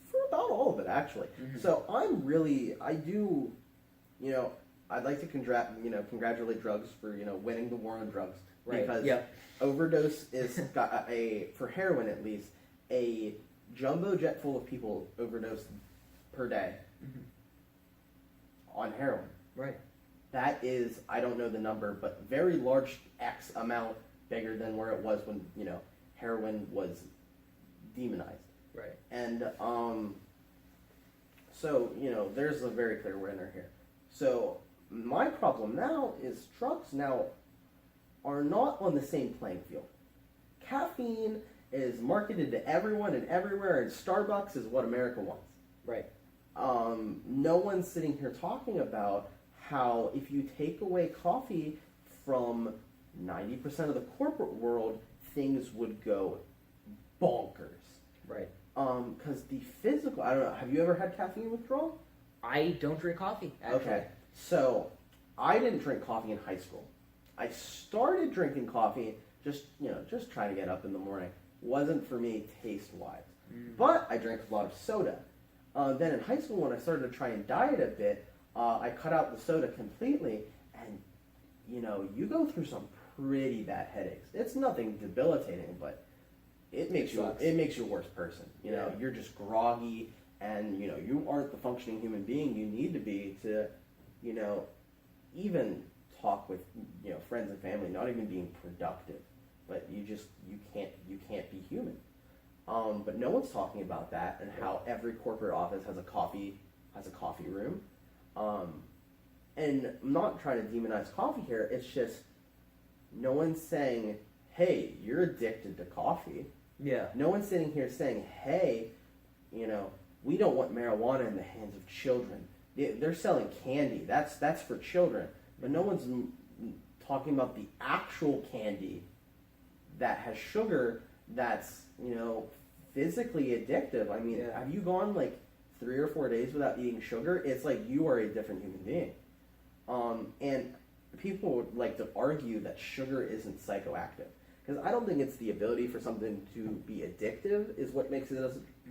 for about all of it, actually. Mm-hmm. So I'd like to congratulate drugs for, winning the war on drugs. Right. Because yep. overdose is, for heroin at least, a jumbo jet full of people overdose per day on heroin. Right. That is, I don't know the number, but very large X amount bigger than where it was when, heroin was demonized. Right. And so, there's a very clear winner here. So my problem now is drugs now are not on the same playing field. Caffeine is marketed to everyone and everywhere, and Starbucks is what America wants. Right. No one's sitting here talking about how if you take away coffee from 90% of the corporate world, things would go bonkers. Right. Because the physical, I don't know, have you ever had caffeine withdrawal? I don't drink coffee, actually. Okay, so I didn't drink coffee in high school. I started drinking coffee just trying to get up in the morning. Wasn't for me taste-wise. But I drank a lot of soda. Then in high school, when I started to try and diet a bit, I cut out the soda completely, and you go through some pretty bad headaches. It's nothing debilitating, but it makes you a worse person. You're just groggy, and you aren't the functioning human being you need to be to, even talk with friends and family. Not even being productive, but you can't be human. But no one's talking about that and how every corporate office has a coffee room. And I'm not trying to demonize coffee here. It's just no one's saying, "Hey, you're addicted to coffee." Yeah. No one's sitting here saying, "Hey, we don't want marijuana in the hands of children. They're selling candy. That's for children." But no one's talking about the actual candy that has sugar that's physically addictive. I mean, have you gone like 3 or 4 days without eating sugar? It's like you are a different human being. And people would like to argue that sugar isn't psychoactive, because I don't think it's the ability for something to be addictive is what makes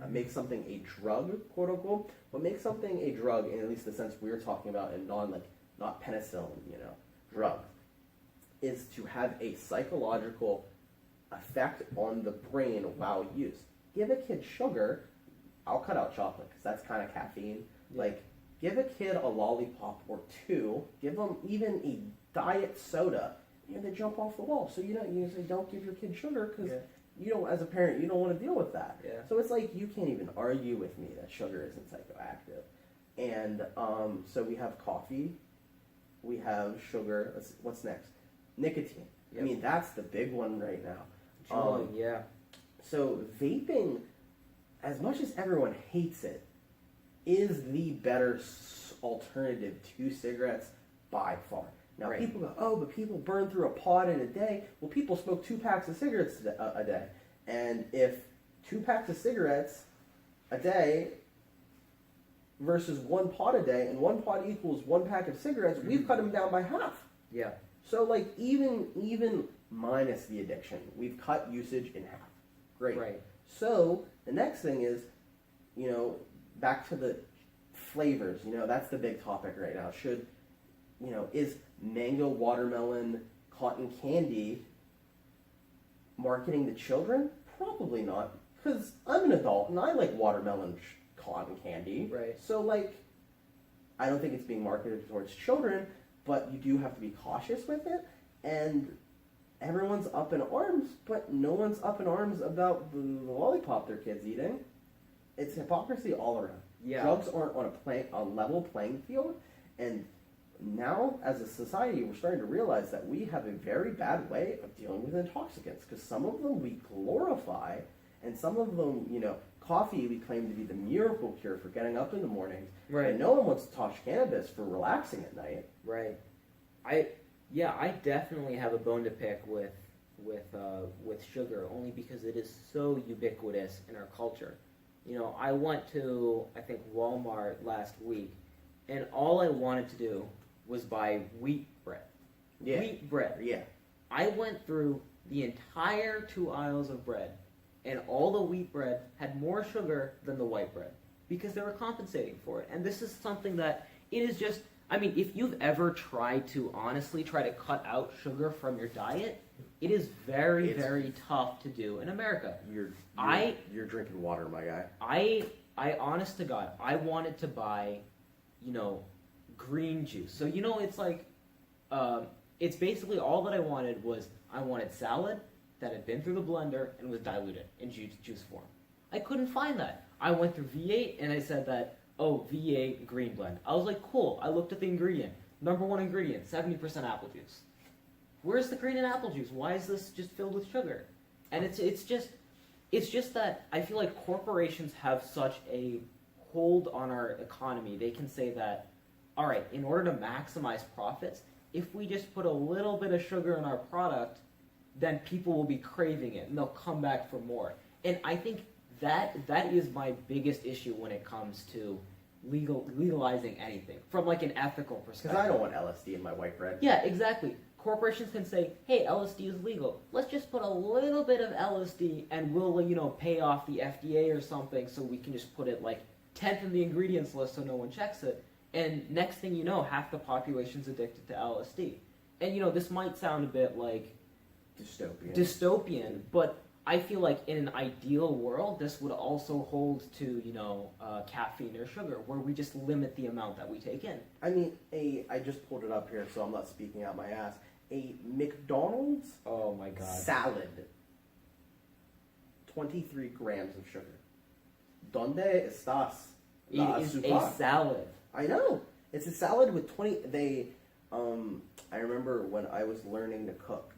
makes something a drug, quote unquote. What makes something a drug, in at least the sense we're talking about, and not penicillin, drugs, is to have a psychological effect on the brain while used. Give a kid sugar, I'll cut out chocolate because that's kind of caffeine. Like, give a kid a lollipop or two, give them even a diet soda, and they jump off the wall. So you say don't give your kid sugar because as a parent, you don't want to deal with that. Yeah. So it's like you can't even argue with me that sugar isn't psychoactive. And so we have coffee, we have sugar. What's next? Nicotine. Yep. I mean, that's the big one right now. Yeah. So vaping, as much as everyone hates it, is the better alternative to cigarettes by far. Now people go, "Oh, but people burn through a pod in a day." Well, people smoke 2 packs of cigarettes a day. And if 2 packs of cigarettes a day versus 1 pod a day, and 1 pod equals 1 pack of cigarettes, we've cut them down by half. Yeah. So like even minus the addiction, we've cut usage in half. Great. Right. So the next thing is, back to the flavors. That's the big topic right now. Is mango, watermelon, cotton candy marketing to children? Probably not, because I'm an adult and I like watermelon cotton candy. Right. So I don't think it's being marketed towards children, but you do have to be cautious with it. And everyone's up in arms, but no one's up in arms about the lollipop their kid's eating. It's hypocrisy all around. Yeah. Drugs aren't on a level playing field, and now as a society we're starting to realize that we have a very bad way of dealing with intoxicants, because some of them we glorify, and some of them, coffee we claim to be the miracle cure for getting up in the morning. Right. And no one wants to touch cannabis for relaxing at night. Right. I definitely have a bone to pick with sugar, only because it is so ubiquitous in our culture. I went to, I think, Walmart last week, and all I wanted to do was buy wheat bread. Yeah. Wheat bread. Yeah. I went through the entire 2 aisles of bread, and all the wheat bread had more sugar than the white bread, because they were compensating for it. And this is something that it is just, I mean, if you've ever tried to honestly try to cut out sugar from your diet, it is very, very tough to do in America. You're drinking water, my guy. I honest to God, I wanted to buy, green juice. So, it's like, it's basically all that I wanted was, I wanted salad that had been through the blender and was diluted in juice form. I couldn't find that. I went through V8 and I said that, V8 green blend. I was like, cool. I looked at the ingredient. Number 1 ingredient, 70% apple juice. Where's the green in apple juice? Why is this just filled with sugar? And it's just that I feel like corporations have such a hold on our economy. They can say that, all right, in order to maximize profits, if we just put a little bit of sugar in our product, then people will be craving it and they'll come back for more. And I think that is my biggest issue when it comes to legalizing anything from like an ethical perspective. Because I don't want LSD in my white bread. Yeah, exactly. Corporations can say, hey, LSD is legal. Let's just put a little bit of LSD and we'll, pay off the FDA or something so we can just put it like 10th in the ingredients list so no one checks it. And next thing you know, half the population's addicted to LSD. And, this might sound a bit like dystopian, but I feel like in an ideal world, this would also hold to, caffeine or sugar, where we just limit the amount that we take in. I mean, I just pulled it up here, so I'm not speaking out my ass. A McDonald's Oh my god. salad, 23 grams of sugar. ¿Dónde estás? La It is azúcar? a salad. I know. It's a salad with 20. I remember when I was learning to cook,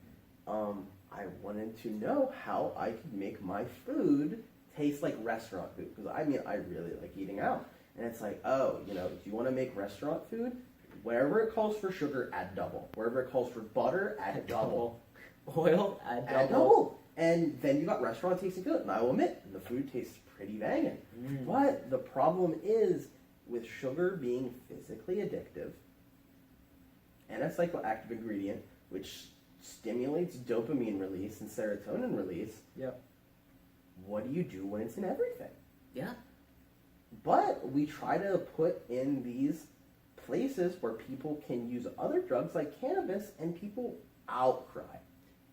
I wanted to know how I could make my food taste like restaurant food. Because I really like eating out. And it's like, do you want to make restaurant food? Wherever it calls for sugar, add double. Wherever it calls for butter, add double. Oil, add double. Add double. And then you got restaurant tasting good. And I will admit, the food tastes pretty banging. But the problem is, with sugar being physically addictive, and a psychoactive ingredient, which stimulates dopamine release and serotonin release. Yep. What do you do when it's in everything? Yeah. But we try to put in these places where people can use other drugs like cannabis, and people outcry.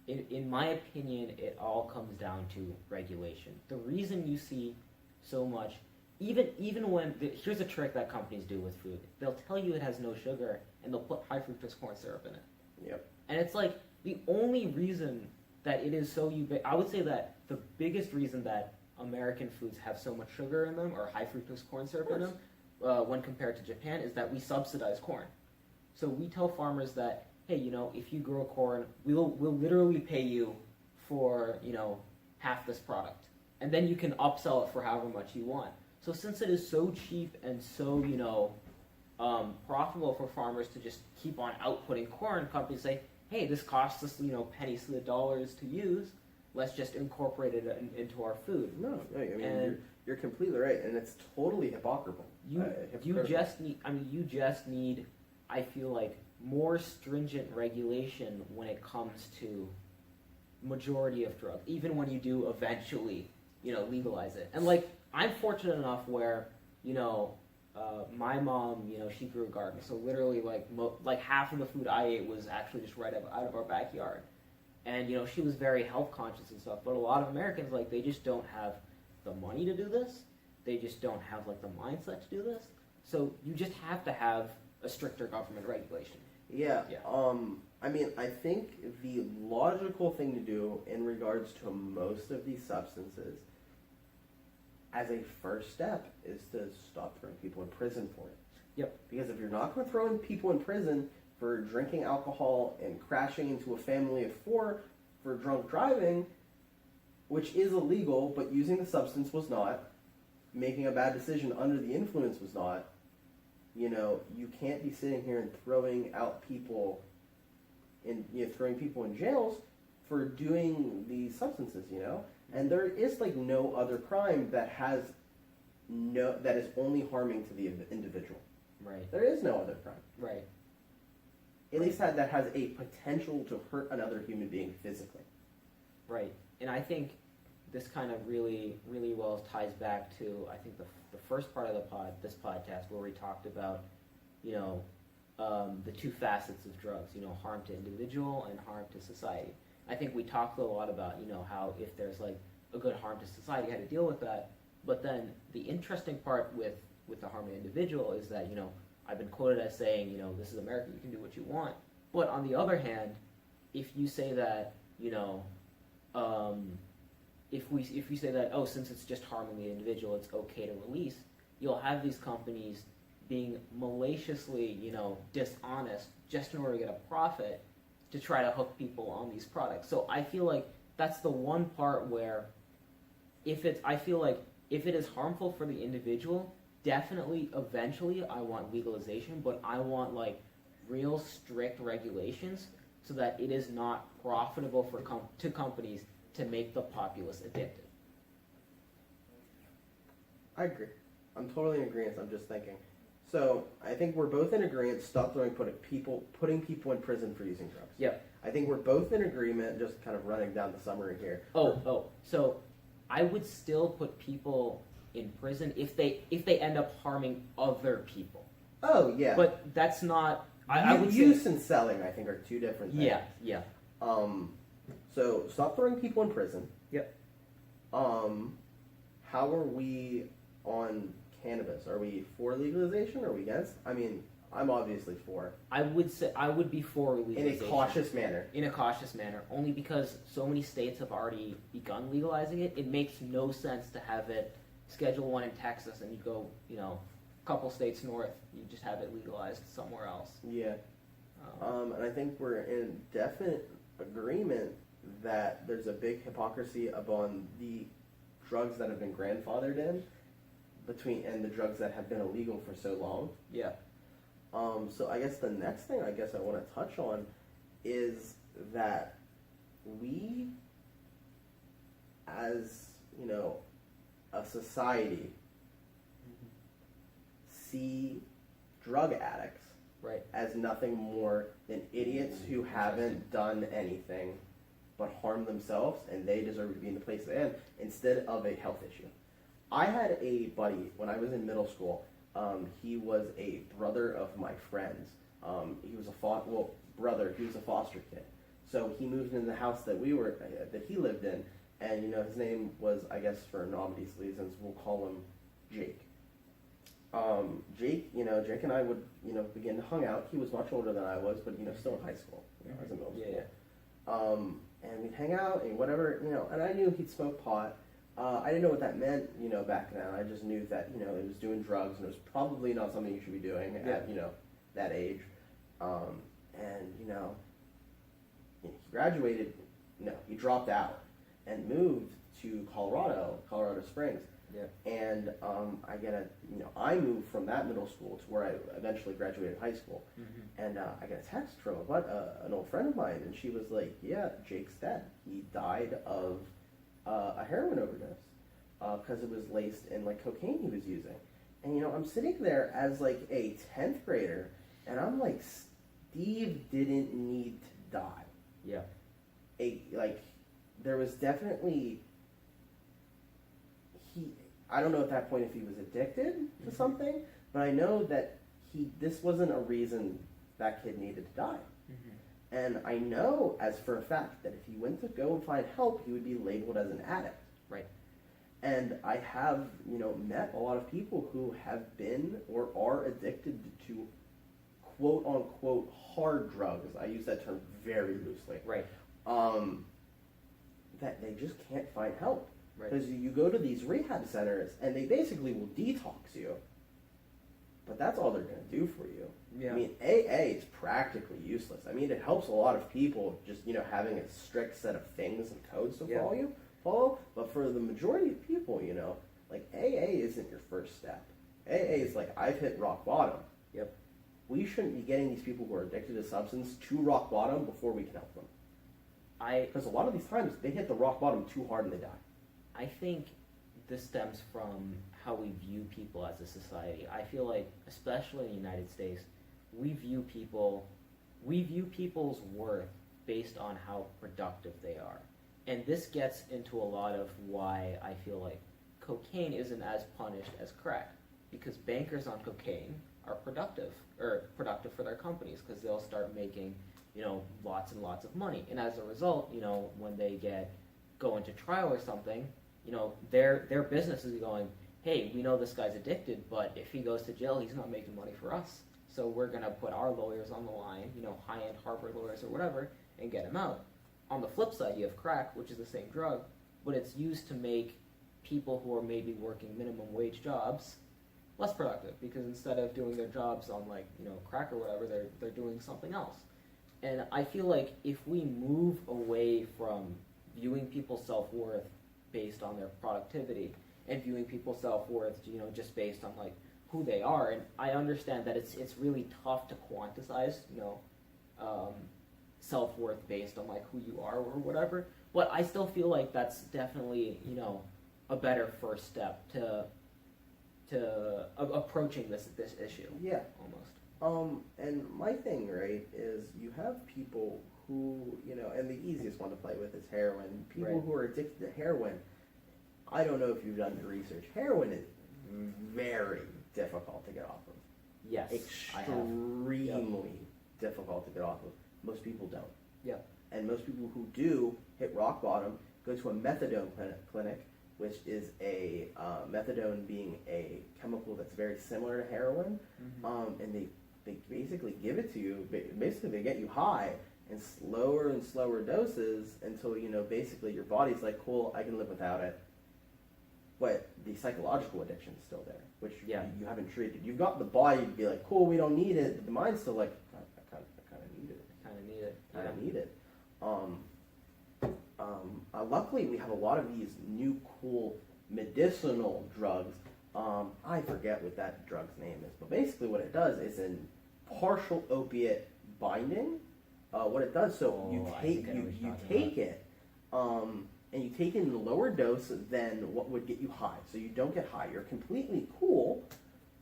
In my opinion, it all comes down to regulation. The reason you see so much, even when here's a trick that companies do with food: they'll tell you it has no sugar, and they'll put high fructose corn syrup in it. Yep. And it's like the only reason that it is so I would say that the biggest reason that American foods have so much sugar in them or high fructose corn syrup in them when compared to Japan is that we subsidize corn. So we tell farmers that, hey, if you grow corn, we'll literally pay you for, half this product. And then you can upsell it for however much you want. So since it is so cheap and so, profitable for farmers to just keep on outputting corn, companies say, hey, this costs us, pennies to the dollars to use. Let's just incorporate it into our food. No, I mean, you're completely right, and it's totally hypocritical. You just need, I feel like, more stringent regulation when it comes to majority of drugs, even when you do eventually, legalize it. And like, I'm fortunate enough where, my mom, she grew a garden, so literally like half of the food I ate was actually just right out of our backyard. And she was very health conscious and stuff. But a lot of Americans, like, they just don't have the money to do this. They just don't have like the mindset to do this. So you just have to have a stricter government regulation. Yeah. I think the logical thing to do in regards to most of these substances, as a first step, is to stop throwing people in prison for it. Yep. Because if you're not going to throw in people in prison for drinking alcohol and crashing into a family of 4 for drunk driving, which is illegal, but using the substance was not, making a bad decision under the influence was not, you can't be sitting here and throwing people in jails for doing these substances, And there is like no other crime that is only harming to the individual. Right. There is no other crime. Right. At least that has a potential to hurt another human being physically. Right. And I think this kind of really, really well ties back to, I think, the first part of this podcast where we talked about, the two facets of drugs, harm to individual and harm to society. I think we talked a lot about, how if there's like a good harm to society, how to deal with that. But then the interesting part with the harm to individual is that, I've been quoted as saying, this is America, you can do what you want. But on the other hand, if you say that, if we say that, since it's just harming the individual, it's okay to release, you'll have these companies being maliciously, dishonest just in order to get a profit to try to hook people on these products. So I feel like that's the one part where if it is harmful for the individual, definitely eventually I want legalization, but I want like real strict regulations so that it is not profitable for to companies to make the populace addicted. I agree. I'm totally in agreement. I'm just thinking. So I think we're both in agreement. Stop putting people in prison for using drugs. Yep. I think we're both in agreement. Just kind of running down the summary here. So I would still put people in prison if they end up harming other people. Oh yeah. But that's not. I would use say, and selling, I think, are two different things. Yeah. So stop throwing people in prison. Yep. How are we on cannabis? Are we for legalization or are we against? I mean, I'm obviously for. I would be for legalization. In a cautious manner. In a cautious manner, only because so many states have already begun legalizing it. It makes no sense to have it Schedule 1 in Texas and you go, a couple states north, you just have it legalized somewhere else. Yeah. And I think we're in definite agreement that there's a big hypocrisy upon the drugs that have been grandfathered in and the drugs that have been illegal for so long. Yeah. So I guess the next thing I want to touch on is that we, as, a society, see drug addicts right. as nothing more than idiots who haven't done anything but harm themselves, and they deserve to be in the place they're in instead of a health issue. I had a buddy when I was in middle school. He was a brother of my friend's. He was he was a foster kid. So he moved into the house that he lived in, and his name was, I guess for non-obvious reasons, we'll call him Jake. Jake and I would, begin to hang out. He was much older than I was, but, still in high school. I was in middle school. Yeah. And we'd hang out and whatever, and I knew he'd smoke pot. I didn't know what that meant, back then. I just knew that, he was doing drugs and it was probably not something you should be doing at, that age. He graduated, he dropped out and moved to Colorado Springs. Yeah. And I moved from that middle school to where I eventually graduated high school. Mm-hmm. And I got a text from an old friend of mine, and she was like, "Yeah, Jake's dead. He died of a heroin overdose because it was laced in cocaine he was using." And I'm sitting there as a 10th grader, and I'm like, Steve didn't need to die. Yeah. There was definitely I don't know at that point if he was addicted to something, but I know that this wasn't a reason that kid needed to die. Mm-hmm. And I know as for a fact that if he went to go and find help, he would be labeled as an addict. Right. And I have, met a lot of people who have been or are addicted to quote unquote hard drugs. I use that term very loosely. Right. That they just can't find help. Right. Because you go to these rehab centers and they basically will detox you. But that's all they're going to do for you. Yeah. I mean, AA is practically useless. I mean, it helps a lot of people just, having a strict set of things and codes to follow. But for the majority of people, AA isn't your first step. AA is I've hit rock bottom. Yep. We shouldn't be getting these people who are addicted to substance to rock bottom before we can help them. Because a lot of these times, they hit the rock bottom too hard and they die. I think this stems from how we view people as a society. I feel like, especially in the United States, we view people's worth based on how productive they are. And this gets into a lot of why I feel like cocaine isn't as punished as crack. Because bankers on cocaine are productive for their companies, because they'll start making, lots and lots of money. And as a result, when they go into trial or something, their business is going, hey, we know this guy's addicted, but if he goes to jail, he's not making money for us. So we're going to put our lawyers on the line, high-end Harvard lawyers or whatever, and get him out. On the flip side, you have crack, which is the same drug, but it's used to make people who are maybe working minimum wage jobs less productive, because instead of doing their jobs on crack or whatever, they're doing something else. And I feel like if we move away from viewing people's self-worth based on their productivity and viewing people's self-worth, just based on who they are, and I understand that it's really tough to quantize, self-worth based on like who you are or whatever. But I still feel like that's definitely a better first step to approaching this issue. Yeah. Almost. And my thing, right, is you have people who, and the easiest one to play with is heroin. People Right. who are addicted to heroin, I don't know if you've done the research. Heroin is very difficult to get off of. Yes, I have. Extremely difficult to get off of. Most people don't. Yeah. And most people who do hit rock bottom go to a methadone clinic, which is a methadone being a chemical that's very similar to heroin, and they basically give it to you. Basically, they get you high in slower and slower doses until basically your body's like, cool, I can live without it. But the psychological addiction is still there, which you haven't treated. You've got the body to be like, cool, we don't need it. But the mind's still like, I kind of need it. Kind of need it. I don't need it. Luckily, we have a lot of these new cool medicinal drugs. I forget what that drug's name is, but basically what it does is in partial opiate binding. What it does, so you take it, and you take it in a lower dose than what would get you high. So you don't get high. You're completely cool.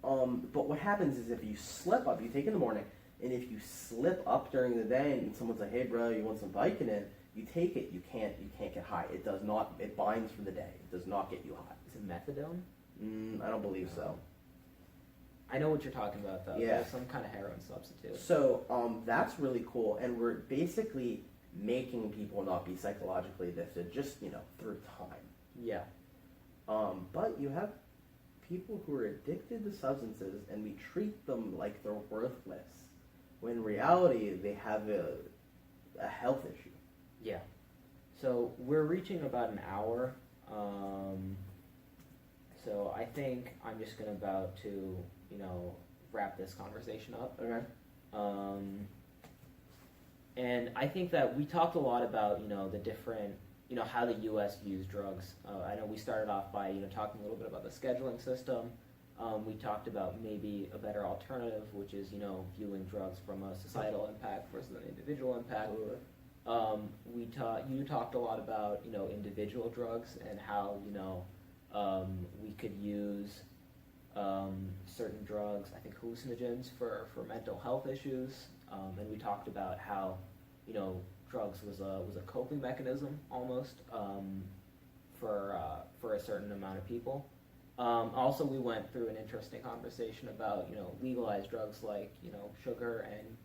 But what happens is if you slip up, you take it in the morning, and if you slip up during the day and someone's like, hey bro, you want some Vicodin, you take it, you can't get high. It does not, it binds for the day. It does not get you high. Is it methadone? I don't believe so. I know what you're talking about though. Yeah. There's some kind of heroin substitute. So that's really cool, and we're basically making people not be psychologically addicted, just through time. Yeah. But you have people who are addicted to substances, and we treat them like they're worthless, when in reality they have a health issue. Yeah. So we're reaching about an hour. So I think I'm just about to, wrap this conversation up. Okay. And I think that we talked a lot about, the different, how the U.S. views drugs. I know we started off by, talking a little bit about the scheduling system. We talked about maybe a better alternative, which is, viewing drugs from a societal impact versus an individual impact. You talked a lot about, individual drugs and how, we could use certain drugs, I think hallucinogens for mental health issues, and we talked about how, drugs was a coping mechanism almost for a certain amount of people. Also, we went through an interesting conversation about legalized drugs like sugar and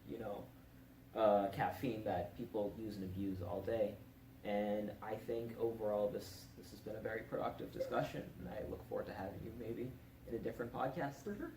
caffeine that people use and abuse all day. And I think overall this has been a very productive discussion, and I look forward to having you maybe in a different podcast. For sure.